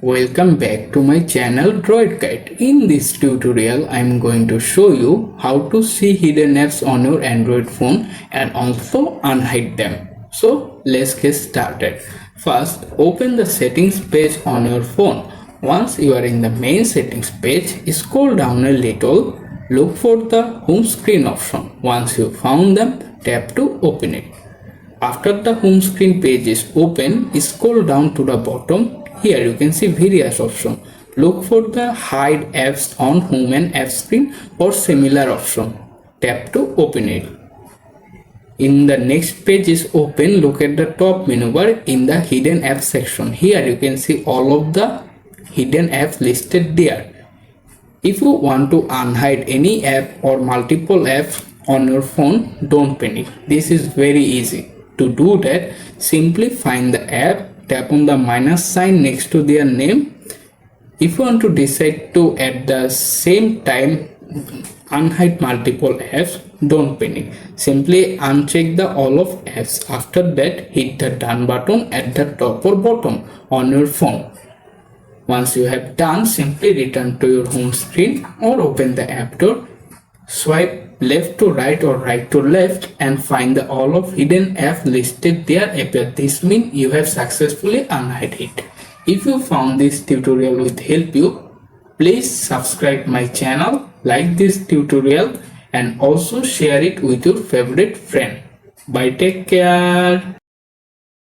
Welcome back to my channel DroidGuide. In this tutorial, I am going to show you how to see hidden apps on your Android phone and also unhide them. So let's get started. First, open the settings page on your phone. Once you are in the main settings page, scroll down a little, look for the home screen option. Once you found them, tap to open it. After the home screen page is open, scroll down to the bottom. Here you can see various options. Look for the hide apps on home and app screen or similar option. Tap to open it. In the next page is open, look at the top menu bar in the hidden apps section. Here you can see all of the hidden apps listed there. If you want to unhide any app or multiple apps on your phone, don't panic. This is very easy. To do that, simply find the app, tap on the minus sign next to their name. If you want to decide to at the same time unhide multiple apps, don't panic. Simply uncheck the all of apps. After that, hit the done button at the top or bottom on your phone. Once you have done, simply return to your home screen or open the app door. Swipe left to right or right to left and find the all of hidden apps listed there appear. This means you have successfully unhide it. If you found this tutorial will help you, please subscribe my channel, like this tutorial and also share it with your favorite friend. Bye, take care.